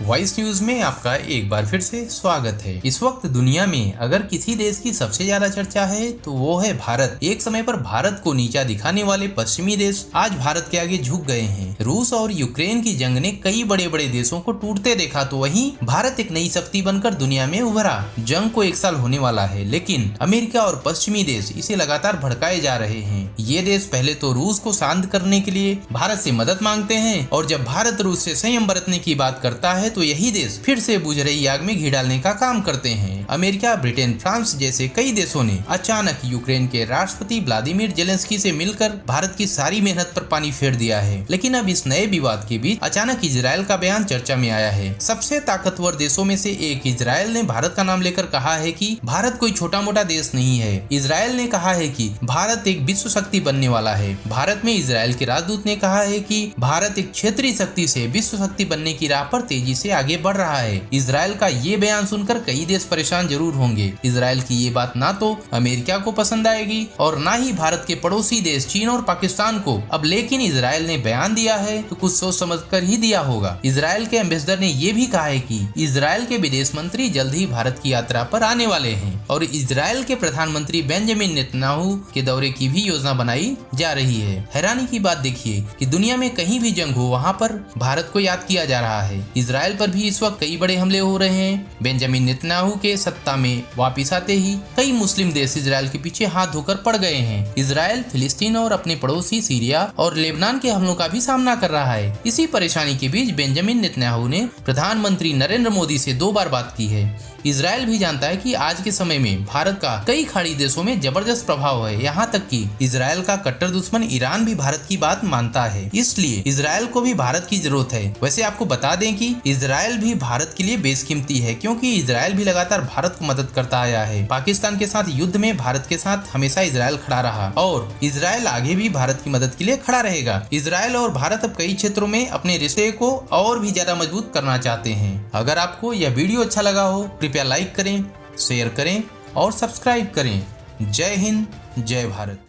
Voice news में आपका एक बार फिर से स्वागत है। इस वक्त दुनिया में अगर किसी देश की सबसे ज्यादा चर्चा है तो वो है भारत। एक समय पर भारत को नीचा दिखाने वाले पश्चिमी देश आज भारत के आगे झुक गए हैं। रूस और यूक्रेन की जंग ने कई बड़े बड़े देशों को टूटते देखा तो वहीं भारत एक नई शक्ति बनकर दुनिया में उभरा। जंग को 1 साल होने वाला है, लेकिन अमेरिका और पश्चिमी देश इसे लगातार भड़काए जा रहे हैं। ये देश पहले तो रूस को शांत करने के लिए भारत से मदद मांगते हैं और जब भारत रूस से संयम बरतने की बात करता है तो यही देश फिर से बुझ रही आग में घी डालने का काम करते हैं। अमेरिका, ब्रिटेन, फ्रांस जैसे कई देशों ने अचानक यूक्रेन के राष्ट्रपति व्लादिमीर जेलेंस्की से मिलकर भारत की सारी मेहनत पर पानी फेर दिया है। लेकिन अब इस नए विवाद के बीच अचानक इजरायल का बयान चर्चा में आया है। सबसे ताकतवर देशों में से एक इजरायल ने भारत का नाम लेकर कहा है कि भारत कोई छोटा मोटा देश नहीं है। इजरायल ने कहा है कि भारत एक विश्व शक्ति बनने वाला है। भारत में इजरायल के राजदूत ने कहा है कि भारत एक क्षेत्रीय शक्ति से विश्व शक्ति बनने की राह पर तेजी से आगे बढ़ रहा है। इजरायल का ये बयान सुनकर कई देश परेशान जरूर होंगे। इजरायल की ये बात ना तो अमेरिका को पसंद आएगी और ना ही भारत के पड़ोसी देश चीन और पाकिस्तान को। अब लेकिन इजरायल ने बयान दिया है तो कुछ सोच समझ कर ही दिया होगा। इजरायल के एम्बेसडर ने ये भी कहा है कि इजरायल के विदेश मंत्री जल्द ही भारत की यात्रा पर आने वाले हैं और इजरायल के प्रधानमंत्री बेंजामिन नेतन्याहू के दौरे की भी योजना बनाई जा रही है। हैरानी की बात देखिए कि दुनिया में कहीं भी जंग हो वहाँ पर भारत को याद किया जा रहा है। इजरायल पर भी इस वक्त कई बड़े हमले हो रहे हैं। बेंजामिन नेतन्याहू के सत्ता में वापिस आते ही कई मुस्लिम देश इजरायल के पीछे हाथ धोकर पड़ गए हैं। इजरायल फिलिस्तीन और अपने पड़ोसी सीरिया और लेबनान के हमलों का भी सामना कर रहा है। इसी परेशानी के बीच बेंजामिन नेतन्याहू ने प्रधानमंत्री नरेंद्र मोदी से 2 बार बात की है। इजरायल भी जानता है कि आज के समय में भारत का कई खाड़ी देशों में जबरदस्त प्रभाव है। यहाँ तक कि इजरायल का कट्टर दुश्मन ईरान भी भारत की बात मानता है। इसलिए इजरायल को भी भारत की जरूरत है। वैसे आपको बता दें कि इजरायल भी भारत के लिए बेशकीमती है, क्योंकि इजरायल भी लगातार भारत को मदद करता आया है। पाकिस्तान के साथ युद्ध में भारत के साथ हमेशा इजरायल खड़ा रहा और इजरायल आगे भी भारत की मदद के लिए खड़ा रहेगा। इजरायल और भारत अब कई क्षेत्रों में अपने रिश्ते को और भी ज्यादा मजबूत करना चाहते हैं। अगर आपको यह वीडियो अच्छा लगा हो कृपया लाइक करें, शेयर करें और सब्सक्राइब करें। जय हिंद, जय भारत।